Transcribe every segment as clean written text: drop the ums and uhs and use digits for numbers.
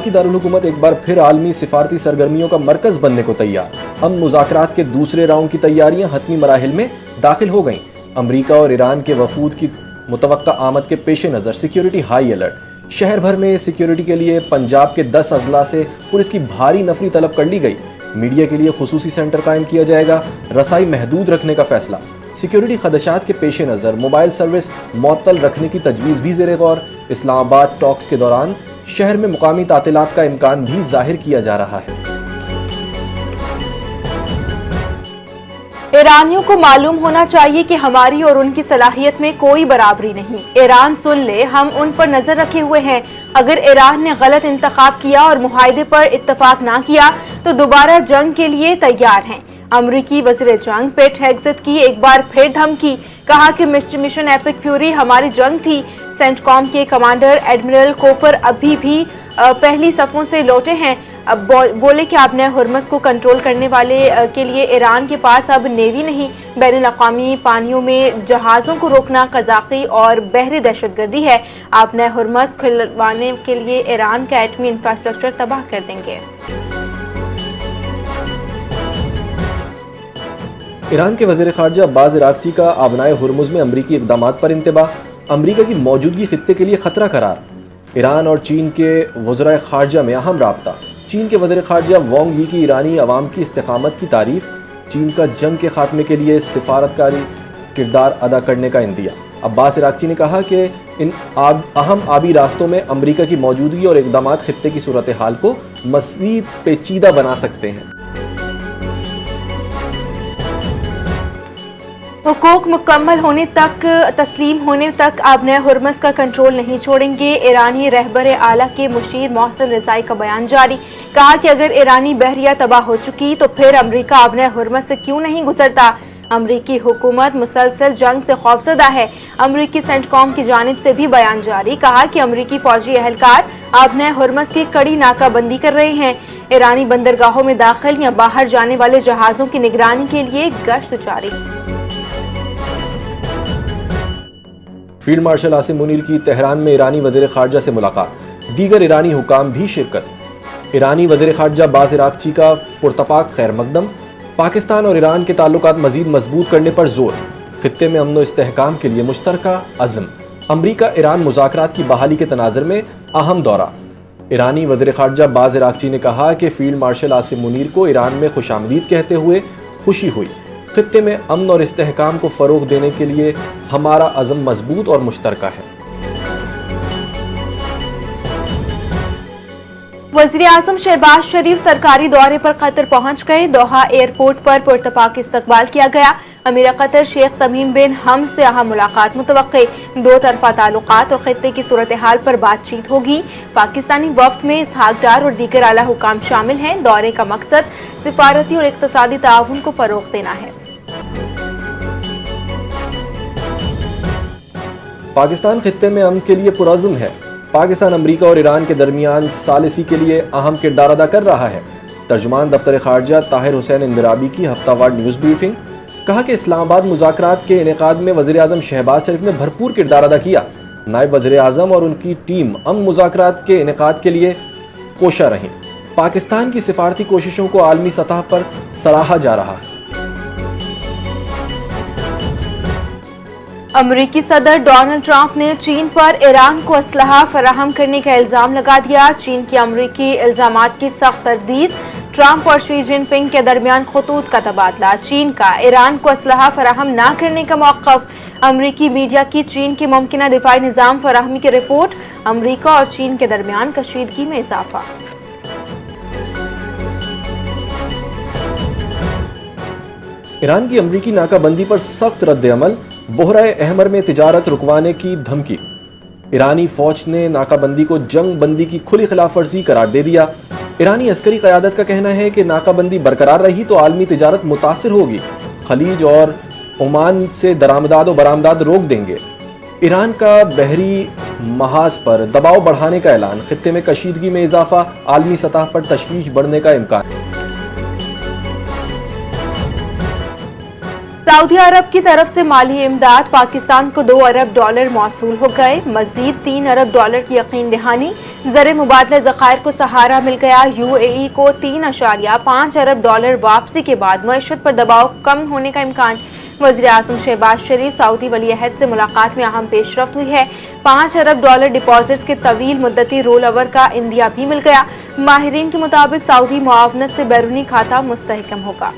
इराकी दारुल हुकूमत एक बार फिर आलमी सिफारती सरगर्मियों का मरकज बनने को तैयार। अमन मुज़ाकरात के दूसरे राउंड की तैयारियां हतमी मराहिल में दाखिल हो गईं। अमरीका और ईरान के वफूद की मुतवक्का आमद के पेश नज़र सिक्योरिटी हाई अलर्ट। शहर भर में सिक्योरिटी के लिए पंजाब के 10 अजला से पुलिस की भारी नफरी तलब कर ली गई। मीडिया के लिए खुसूसी सेंटर कायम किया जाएगा। रसाई महदूद रखने का फैसला। सिक्योरिटी खदशात के पेश नज़र मोबाइल सर्विस मुअत्तल रखने की तजवीज़ भी ज़ेर गौर। इस्लामाबाद टॉक्स के दौरान शहर में मुकामी तातीलात का इम्कान भी जाहिर किया जा रहा है। ईरानियों को मालूम होना चाहिए कि हमारी और उनकी सलाहियत में कोई बराबरी नहीं। ईरान सुन ले, हम उन पर नजर रखे हुए हैं। अगर ईरान ने गलत इंतखाब किया और मुआहदे पर इत्तफाक ना किया तो दोबारा जंग के लिए तैयार हैं। अमरीकी वज़ीर जंग पेट हेग्सेथ की एक बार फिर धमकी, कहा कि मिशन एपिक फ्यूरी हमारी जंग थी। सेंटकॉम के कमांडर एडमिरल कोपर अभी भी पहली सफों से लौटे हैं। अब बोले कि आपने हुर्मस को कंट्रोल करने वाले के लिए ईरान के पास अब नेवी नहीं, बैनुल-अक़वामी पानियों में जहाज़ों को रोकना क़ज़ाक़ी और बहरी दहशतगर्दी है। आपने हुर्मस खुलवाने के लिए ईरान का एटमी इंफ्रास्ट्रक्चर तबाह कर देंगे। ईरान के वज़ीर ख़ारजा अब्बास इराक़ची का आबनाए हुर्मुज़ में अमरीकी इक़दामात पर इंतबाह। अमरीका की मौजूदगी खित्ते के लिए खतरा करार। ईरान और चीन के वज़राए ख़ारजा में अहम राब्ता। चीन के वज़ीर ख़ारजा वांग यी की ईरानी अवाम की इस्तिक़ामत की तारीफ़। चीन का जंग के ख़ात्मे के लिए सिफारतकारी किरदार अदा करने का इंदिया। अब्बास इराक़ची ने कहा कि इन अहम आबी रास्तों में अमरीका की मौजूदगी और इक़दामात खित्ते की सूरत हाल को मज़ीद पेचीदा बना सकते हैं। हुकूक मुकम्मल होने तक, तस्लीम होने तक आबनाए हुर्मस का कंट्रोल नहीं छोड़ेंगे। ईरानी रहबर आला के मुशीर मोहसिन रज़ाई का बयान जारी। कहा कि अगर ईरानी बहरिया तबाह हो चुकी तो फिर अमरीका आबनाए हुर्मस से क्यों नहीं गुजरता। अमरीकी हुकूमत मुसलसल जंग से खौफजदा है। अमरीकी सेंटकॉम की जानिब से भी बयान जारी। कहा कि अमरीकी फौजी एहलकार आबनाए हुर्मस की कड़ी नाकाबंदी कर रहे हैं। ईरानी बंदरगाहों में दाखिल या बाहर जाने वाले जहाज़ों की निगरानी के लिए गश्त जारी। फील्ड मार्शल आसिम मुनीर की तेहरान में ईरानी वज़ीर ख़ारजा से मुलाकात। दीगर ईरानी हुकाम भी शिरकत। ईरानी वज़ीर ख़ारजा अब्बास इराक़ची का पुरतपाक खैर मकदम। पाकिस्तान और ईरान के ताल्लुकात मज़ीद मजबूत करने पर जोर। खित्ते में अमन व इस्तेहकाम के लिए मुश्तरका अज़्म। अमरीका ईरान मुज़ाकरात की बहाली के तनाज़ुर में अहम दौरा। ईरानी वज़ीर ख़ारजा अब्बास इराक़ची ने कहा कि फील्ड मार्शल आसिम मुनीर को ईरान में खुशामदीद कहते हुए खुशी हुई। खित्ते में अमन और इस्तेहकाम को फ़रोग़ देने के लिए हमारा अज़म मजबूत और मुश्तरका है। वज़ीर आज़म शहबाज शरीफ सरकारी दौरे पर कतर पहुंच गए। दोहा एयरपोर्ट पर पुरतपाक इस्तकबाल किया गया। अमीर कतर शेख तमीम बिन हमद से अहम मुलाकात मुतवक्के। दो तरफा ताल्लुकात और खित्ते की सूरत हाल पर बातचीत होगी। पाकिस्तानी वफ्द में इसहाक डार और दीगर आला हुकाम शामिल हैं। दौरे का मकसद सिफारती और इक़्तिसादी ताउन को फ़रोग़ देना है। पाकिस्तान खित्ते में अमन के लिए पुरअज़्म है। पाकिस्तान अमरीका और ईरान के दरमियान सालिसी के लिए अहम किरदार अदा कर रहा है। तर्जुमान दफ्तर ख़ारजा ताहिर हुसैन इंदिराबी की हफ्तावार न्यूज़ ब्रीफिंग। कहा कि इस्लामाबाद मुज़ाकरात के इनेकाद में वज़ीर आज़म शहबाज शरीफ ने भरपूर किरदार अदा किया। नायब वज़ीर आज़म और उनकी टीम अमन मुज़ाकरात के इनेकाद के लिए कोशा रहीं। पाकिस्तान की सिफारती कोशिशों को आलमी सतह पर सराहा जा रहा है। अमरीकी सदर डोनाल्ड ट्रंप ने चीन पर ईरान को असलहा फराहम करने का इल्जाम लगा दिया। चीन की अमरीकी इल्जामात की सख्त तरदीद। ट्रंप और शी जिनपिंग के दरमियान खतूत का तबादला। चीन का ईरान को असलहा फराहम न करने का मौक़िफ़। अमरीकी मीडिया की चीन के मुमकिना दिफाई निज़ाम फराहमी की रिपोर्ट। अमरीका और चीन के दरमियान कशीदगी में इजाफा। ईरान की अमरीकी नाकाबंदी पर सख्त रद्द-ए-अमल। बोहरा अहमर में तिजारत रुकवाने की धमकी। ईरानी फौज ने नाकाबंदी को जंग बंदी की खुली खिलाफ वर्जी करार दे दिया। ईरानी अस्करी क़यादत का कहना है कि नाकाबंदी बरकरार रही तो आलमी तिजारत मुतासिर होगी। खलीज और ओमान से दरामदाद और बरामदाद रोक देंगे। ईरान का बहरी महाज पर दबाव बढ़ाने का ऐलान। खित्ते में कशीदगी में इजाफा। आलमी सतह पर तशवीश बढ़ने का इम्कान। सऊदी अरब की तरफ से माली इमदाद पाकिस्तान को $2 अरब मौसूल हो गए। मजीद $3 अरब की यकीन दहानी। ज़र मुबादला ज़खायर को सहारा मिल गया। UAE को $3.5 अरब वापसी के बाद मईशत पर दबाव कम होने का इम्कान। वज़ीर आज़म शहबाज शरीफ सऊदी वली अहद से मुलाकात में अहम पेशरफ्त हुई है। $5 अरब डिपॉजिट्स के तवील मुद्दती रोल ओवर का इंदिया भी मिल गया। माहिरीन के मुताबिक सऊदी मुआवनत से बैरूनी खाता मुस्तहकम होगा।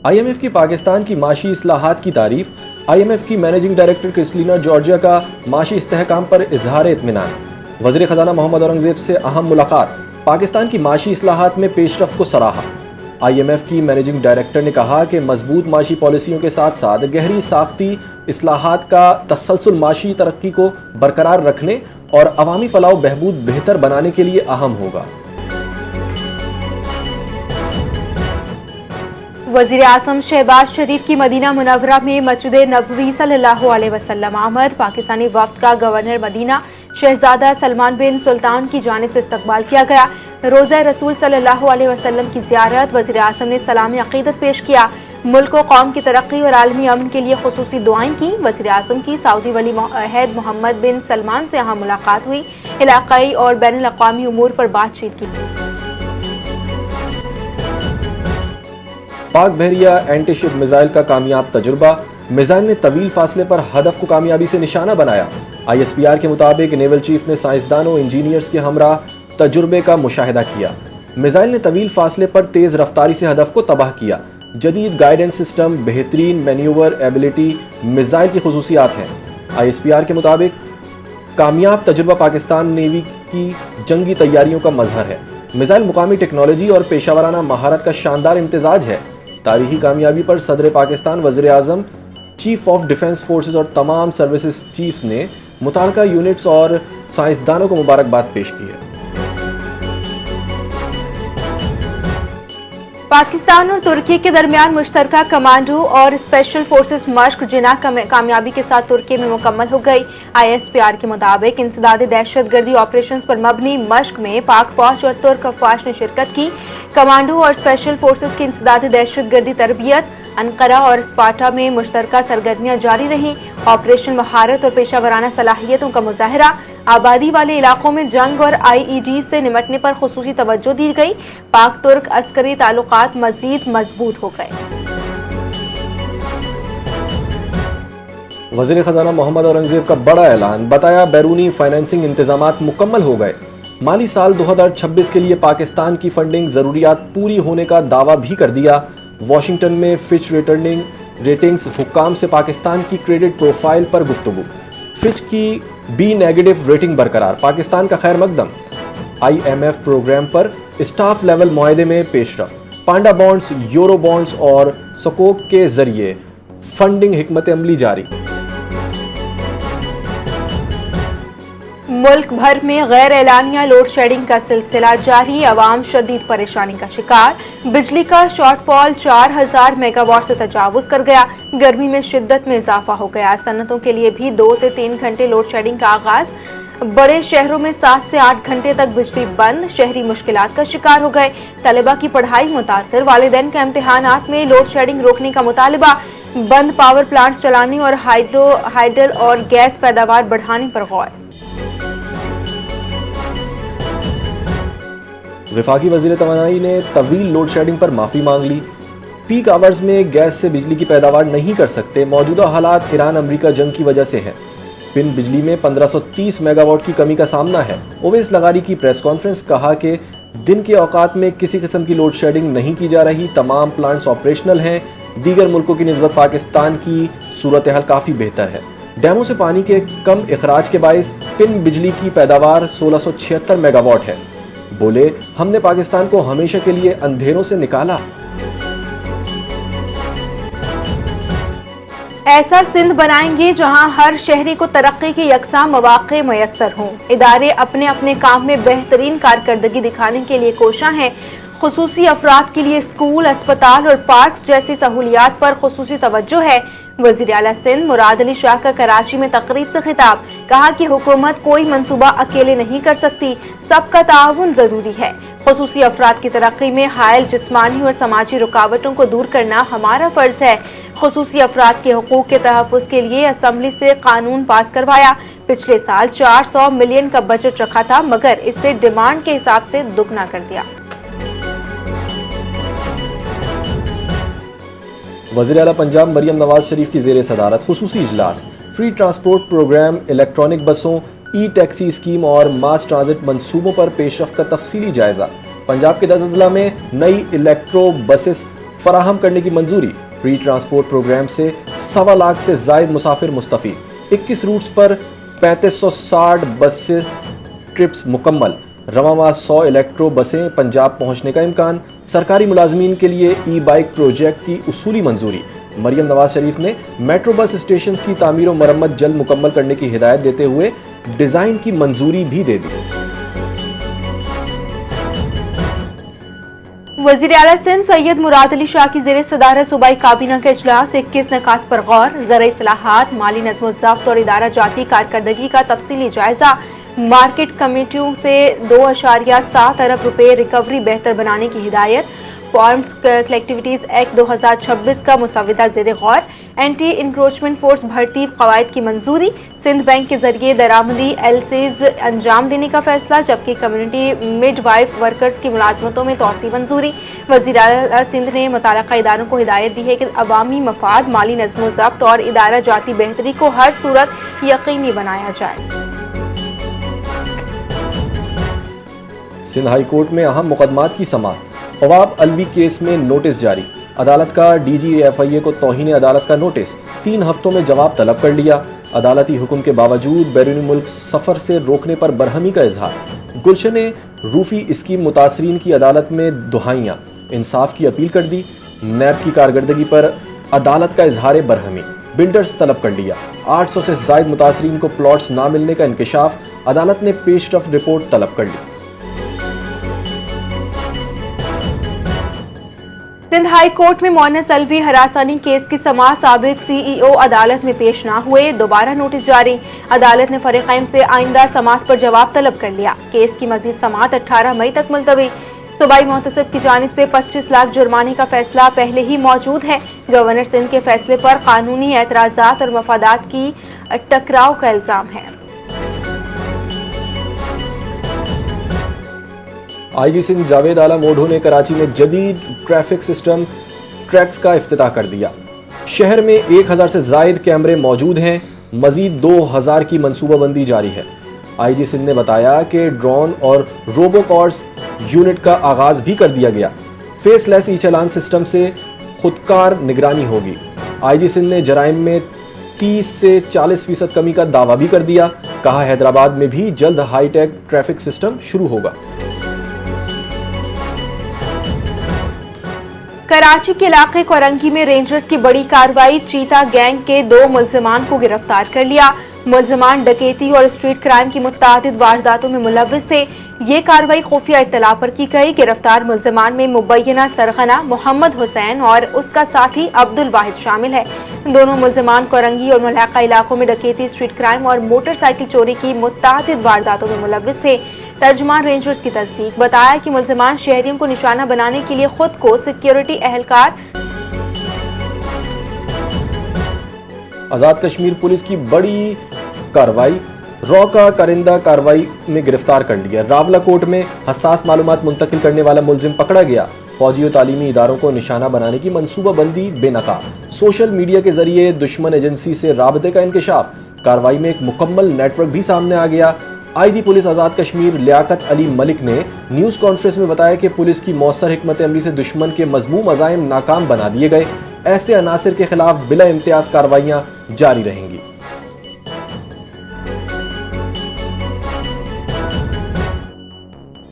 IMF की पाकिस्तान की माशी इस्लाहात की तारीफ। IMF की मैनेजिंग डायरेक्टर क्रिस्टलिना जॉर्जिया का माशी इस्तेहकाम पर इजहार इत्मीनान। वज़ीर ख़ज़ाना मोहम्मद औरंगज़ेब से अहम मुलाकात। पाकिस्तान की माशी इस्लाहात में पेशरफ्त को सराहा। IMF की मैनेजिंग डायरेक्टर ने कहा कि मजबूत माशी पॉलिसियों के साथ साथ गहरी साख्ती इस्लाहात का तसलसल माशी तरक्की को बरकरार रखने और अवामी फलाह बहबूद बेहतर बनाने के लिए अहम होगा। वज़ीर आज़म शहबाज शरीफ की मदीना मुनव्वरा में मस्जिद नबवी सल्लल्लाहु अलैहि वसल्लम आमद। पाकिस्तानी वफ्द का गवर्नर मदीना शहजादा सलमान बिन सुल्तान की जानिब से इस्तकबाल किया गया। रोज़ा रसूल सल्लल्लाहु अलैहि वसल्लम की ज़ियारत। वज़ीर आज़म ने सलाम अक़ीदत पेश किया। मुल्क व कौम की तरक्की और आलमी अमन के लिए खुसूसी दुआएं की। वज़ीर आज़म की सऊदी वली अहद मोहम्मद बिन सलमान से अहम मुलाकात हुई। इलाक़ाई और बैनुल अक़वामी उमूर पर बातचीत की। पाक बहरिया एंटी शिप मिसाइल का कामयाब तजुर्बा। मिसाइल ने तवील फासले पर हदफ को कामयाबी से निशाना बनाया। ISPR के मुताबिक नेवल चीफ ने साइंसदानों इंजीनियर्स के हमरा तजुर्बे का मुशाहिदा किया। मिसाइल ने तवील फासले पर तेज रफ्तारी से हदफ को तबाह किया। जदीद गाइडेंस सिस्टम, बेहतरीन मैन्यूवर एबिलिटी मिसाइल की खुसूसियात हैं। ISPR के मुताबिक कामयाब तजुर्बा पाकिस्तान नेवी की जंगी तैयारियों का मजहर है। मिसाइल मुकामी टेक्नोलॉजी और पेशावराना महारत का शानदार इम्तिजाज है। तारीखी कामयाबी पर सदर पाकिस्तान, वज़ीर आज़म, चीफ ऑफ डिफेंस फोर्सेस और तमाम सर्विसेज चीफ्स ने मुताल्लिका यूनिट्स और साइंसदानों को मुबारकबाद पेश की है। पाकिस्तान और तुर्की के दरमियान मुश्तरका कमांडो और स्पेशल फोर्सेस मश्क जिना कामयाबी के साथ तुर्की में मुकम्मल हो गई। ISPR के मुताबिक इंसदादी दहशतगर्दी ऑपरेशंस पर मबनी मश्क में पाक फौज और तुर्क अफवाज ने शिरकत की। कमांडो और स्पेशल फोर्सेस की इंसदादी दहशतगर्दी तरबियत अनकरा और स्पार्टा में मुश्तरका सरगर्मियां जारी रहीं। ऑपरेशन महारत और पेशावराना सलाहियतों का मुजाहरा। आबादी वाले इलाकों में जंग और IED से निमटने पर खुसूसी तवज्जो दी गई। पाक तुर्क अस्करी ताल्लुकात मजीद मजबूत हो गए। वज़ीर ख़ज़ाना मोहम्मद औरंगज़ेब का बड़ा ऐलान। बताया बैरूनी फाइनेंसिंग इंतजामात मुकम्मल हो गए। माली साल 2026 के लिए पाकिस्तान की फंडिंग ज़रूरियात पूरी होने का दावा भी कर दिया। वाशिंगटन में फिच रेटिंग्स हुक्काम से पाकिस्तान की क्रेडिट प्रोफाइल पर गुफ्तगू। फिच की B नेगेटिव रेटिंग बरकरार। पाकिस्तान का खैर मकदम। IMF प्रोग्राम पर स्टाफ लेवल मुआहदे में पेशरफ। पांडा बॉन्ड्स, यूरो बॉन्ड्स और सकोक के जरिए फंडिंग हिकमत अमली जारी। मुल्क भर में गैर एलानिया लोड शेडिंग का सिलसिला जारी। अवाम शदीद परेशानी का शिकार। बिजली का शॉर्टफॉल 4000 मेगावाट से तजावुज कर गया। गर्मी में शिद्दत में इजाफा हो गया। सनतों के लिए भी 2 से 3 घंटे लोड शेडिंग का आगाज। बड़े शहरों में 7 से 8 घंटे तक बिजली बंद। शहरी मुश्किलात का शिकार हो गए। तलबा की पढ़ाई मुतासर। वालिदैन का इम्तिहानात में लोड शेडिंग रोकने का मुतालिबा। बंद पावर प्लांट्स चलाने और हाइडल और गैस पैदावार बढ़ाने पर गौर। वफाकी वज़ीर तवानाई ने तवील लोड शेडिंग पर माफ़ी मांग ली। पीक आवर्स में गैस से बिजली की पैदावार नहीं कर सकते। मौजूदा हालात ईरान अमरीका जंग की वजह से है। बिन बिजली में 1530 मेगावाट की कमी का सामना है। ओवैस लगारी की प्रेस कॉन्फ्रेंस। कहा कि दिन के औकात में किसी किस्म की लोड शेडिंग नहीं की जा रही। तमाम प्लांट्स ऑपरेशनल हैं। दीगर मुल्कों की निस्बत पाकिस्तान की सूरत हाल काफ़ी बेहतर है। डैमों से पानी के कम इखराज के बायस पिन बिजली की पैदावार 1676 मेगावाट है। बोले, हमने पाकिस्तान को हमेशा के लिए अंधेरों से निकाला। ऐसा सिंध बनाएंगे जहां हर शहरी को तरक्की के यकसा मौके मयसर हों। इदारे अपने अपने काम में बेहतरीन कारकर्दगी दिखाने के लिए कोशा हैं। खुसूसी अफराद के लिए स्कूल, अस्पताल और पार्क्स जैसी सहूलियात पर खुसूसी तवज्जो है। वज़ीर आला सिंध मुराद अली शाह का कराची में तकरीब से खिताब। कहा कि हुकूमत कोई मंसूबा अकेले नहीं कर सकती, सबका ताउन जरूरी है। खुसूसी अफराद की तरक्की में हायल जिस्मानी और समाजी रुकावटों को दूर करना हमारा फर्ज है। खुसूसी अफराद के हुकूक के तहफ़्फ़ुज़ के लिए असम्बली से कानून पास करवाया। पिछले साल 400 मिलियन का बजट रखा था, मगर इसे डिमांड के हिसाब से दुगना कर दिया। वज़ीर आला पंजाब मरियम नवाज शरीफ की ज़ेर सदारत खुसूसी इजलास, फ्री ट्रांसपोर्ट प्रोग्राम, इलेक्ट्रॉनिक बसों, ई टैक्सी स्कीम और मास ट्रांजिट मंसूबों पर पेशरफ्त का तफसीली जायजा। पंजाब के 10 अजला में नई इलेक्ट्रो बसेस फराहम करने की मंजूरी। फ्री ट्रांसपोर्ट प्रोग्राम से 1.25 लाख से जायद मुसाफिर मुस्तफ़ीद। 21 रूट्स पर 3560 बस ट्रिप्स मुकम्मल। रवां माह 100 इलेक्ट्रो बसें पंजाब पहुंचने का इम्कान। सरकारी मुलाजमीन के लिए ई बाइक प्रोजेक्ट की उसूली मंजूरी। मरियम नवाज शरीफ ने मेट्रो बस स्टेशन की तामीर और मरम्मत जल्द मुकम्मल करने की हिदायत देते हुए डिजाइन की मंजूरी भी दे दी। वज़ीर आला सिंध सैयद मुराद अली शाह की ज़ेर सदारत सूबाई काबीना का इजलास। 21 निकात पर गौर। ज़राई इस्लाहात, माली नज़्म-ओ-ज़ब्त और इदारा जाती कारकर्दगी का तफसीली जायजा। मार्केट कमेटियों से 2.7 अरब रुपए रिकवरी बेहतर बनाने की हिदायत। फार्म्स कलेक्टिविटीज एक्ट 2026 का मुसव्वदा ज़ेर गौर। एंटी इंक्रोचमेंट फोर्स भर्ती कवायद की मंजूरी। सिंध बैंक के जरिए दरामदी एलसीज अंजाम देने का फैसला, जबकि कम्युनिटी मिडवाइफ वर्कर्स की मुलाजमतों में तोसी मंजूरी। वज़ीर आला सिंध ने मुतल्लिक़ा इदारों को हिदायत दी है कि अवामी मफाद, माली नज़्म-ओ-ज़ब्त और इदारा जाती बेहतरी को हर सूरत यकीनी बनाया जाए। सिंध हाई कोर्ट में अहम मुकदमात की समाअत। अवाब अलवी केस में नोटिस जारी। अदालत का DGFIA को तौहीन अदालत का नोटिस। 3 हफ्तों में जवाब तलब कर लिया। अदालती हुक्म के बावजूद बैरूनी मुल्क सफ़र से रोकने पर बरहमी का इजहार। गुलशन रूफी स्कीम मुतासरीन की अदालत में दुहाइयाँ, इंसाफ की अपील कर दी। नैब की कारकर्दगी पर अदालत का इजहार बरहमी। बिल्डर्स तलब कर लिया। 800 से जायद मुतासरीन को प्लॉट्स ना मिलने का इंकशाफ। अदालत ने पेशरफ्त रिपोर्ट तलब कर ली। सिंध हाई कोर्ट में मोअन्नस अलवी हरासानी केस की समाअत। साबिक CEO अदालत में पेश ना हुए, दोबारा नोटिस जारी। अदालत ने फरीक़ैन से आइंदा समाअत पर जवाब तलब कर लिया। केस की मज़ीद समाअत 18 मई तक मुलतवी। सूबाई मोहतसिब की जानिब से 25 लाख जुर्माने का फैसला पहले ही मौजूद है। गवर्नर सिंध के फैसले पर कानूनी एतराज़ात और मफादात की टकराव का इल्जाम है। IG सिंध जावेद आला मोढो ने कराची में जदीद ट्रैफिक सिस्टम ट्रैक्स का इफ्तिताह कर दिया। शहर में 1000 से जायद कैमरे मौजूद हैं। मजीद 2000 की मनसूबाबंदी जारी है। IG सिंध ने बताया कि ड्रोन और रोबोकॉर्स यूनिट का आगाज भी कर दिया गया। फेसलेस ई चालान सिस्टम से खुदकार निगरानी होगी। IG सिंध ने जराइम में 30 से 40% कमी का दावा भी कर दिया। कहा हैदराबाद में भी जल्द हाईटेक ट्रैफिक सिस्टम शुरू होगा। कराची के इलाके कोरंगी में रेंजर्स की बड़ी कार्रवाई। चीता गैंग के 2 मुल्जिमान को गिरफ्तार कर लिया। मुल्जिमान डकैती और स्ट्रीट क्राइम की मुतअद्दिद वारदातों में मुलव्विस थे। ये कार्रवाई खुफिया इत्तला पर की गई। गिरफ्तार मुल्जिमान में मुबैना सरगना, मोहम्मद हुसैन और उसका साथी अब्दुल वाहिद शामिल है। दोनों मुल्जिमान कोरंगी और मुल्हका इलाकों में डकैती, स्ट्रीट क्राइम और मोटरसाइकिल चोरी की मुतअद्दिद वारदातों में मुलव्विस थे। तर्जुमान रेंजर्स की तस्दीक बताया कि मुल्जिमान शहरियों को निशाना बनाने के लिए खुद को सिक्योरिटी एहलकार। आजाद कश्मीर पुलिस की बड़ी कार्रवाई। रॉ का कारिंदा कार्रवाई में गिरफ्तार कर लिया। रावलाकोट में हसास मालूमात मुंतकिल करने वाला मुल्जिम पकड़ा गया। फौजी और तालीमी इदारों को निशाना बनाने की मनसूबाबंदी बेनकाब। सोशल मीडिया के जरिए दुश्मन एजेंसी से राबते का इंकशाफ। कार्रवाई में एक मुकम्मल नेटवर्क भी सामने आ गया। IG पुलिस आजाद कश्मीर लियाकत अली मलिक ने न्यूज़ कॉन्फ्रेंस में बताया कि पुलिस की मौसर हिकमत अमली से दुश्मन के मजमूम अज़ाइम नाकाम बना दिए गए। ऐसे अनासिर के खिलाफ बिला इम्तियाज कार्रवाइयां जारी रहेंगी।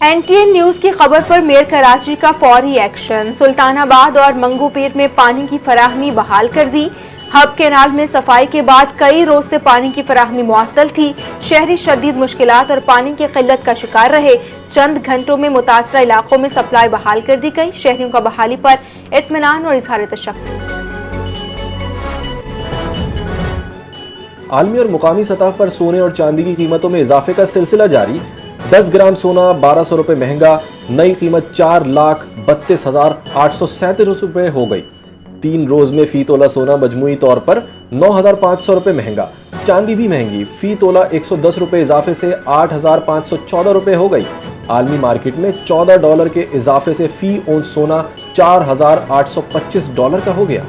NTN न्यूज की खबर पर मेयर कराची का फौरी एक्शन। सुल्तानाबाद और मंगूपीर में पानी की फराहमी बहाल कर दी। हब केनाल में सफाई के बाद कई रोज से पानी की फराहमी मुअत्तल थी। शहरी शदीद मुश्किलात और पानी की किल्लत का शिकार रहे। चंद घंटों में मुतासरा इलाकों में सप्लाई बहाल कर दी गई। शहरियों का बहाली पर इत्मीनान और इजहार तशक्कुर। आलमी और मुकामी सतह पर सोने और चांदी की कीमतों में इजाफे का सिलसिला जारी। 10 ग्राम सोना 1200 रुपए महंगा, नई कीमत 4,32,837 रुपए हो गई। 3 रोज में फी तोला सोना मजमूई तौर पर 9,500 रुपए महंगा। चांदी भी महंगी, फी तोला 110 रुपए इजाफे से 8,514 रुपए हो गई। आलमी मार्केट में $14 के इजाफे से फी औंस सोना $4,825 का हो गया।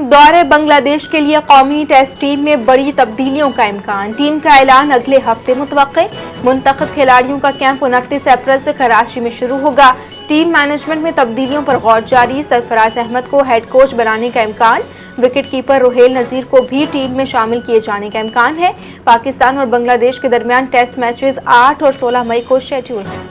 दौरे बांग्लादेश के लिए कौमी टेस्ट टीम में बड़ी तब्दीलियों का इम्कान। टीम का ऐलान अगले हफ्ते मुतवक्के। मुंतखब खिलाड़ियों का कैंप 29 अप्रैल से कराची में शुरू होगा। टीम मैनेजमेंट में तब्दीलियों पर गौर जारी। सरफराज अहमद को हेड कोच बनाने का इम्कान। विकेट कीपर रुहेल नजीर को भी टीम में शामिल किए जाने का इम्कान है। पाकिस्तान और बांग्लादेश के दरमियान टेस्ट मैचेस 8 और 16 मई को शेड्यूल है।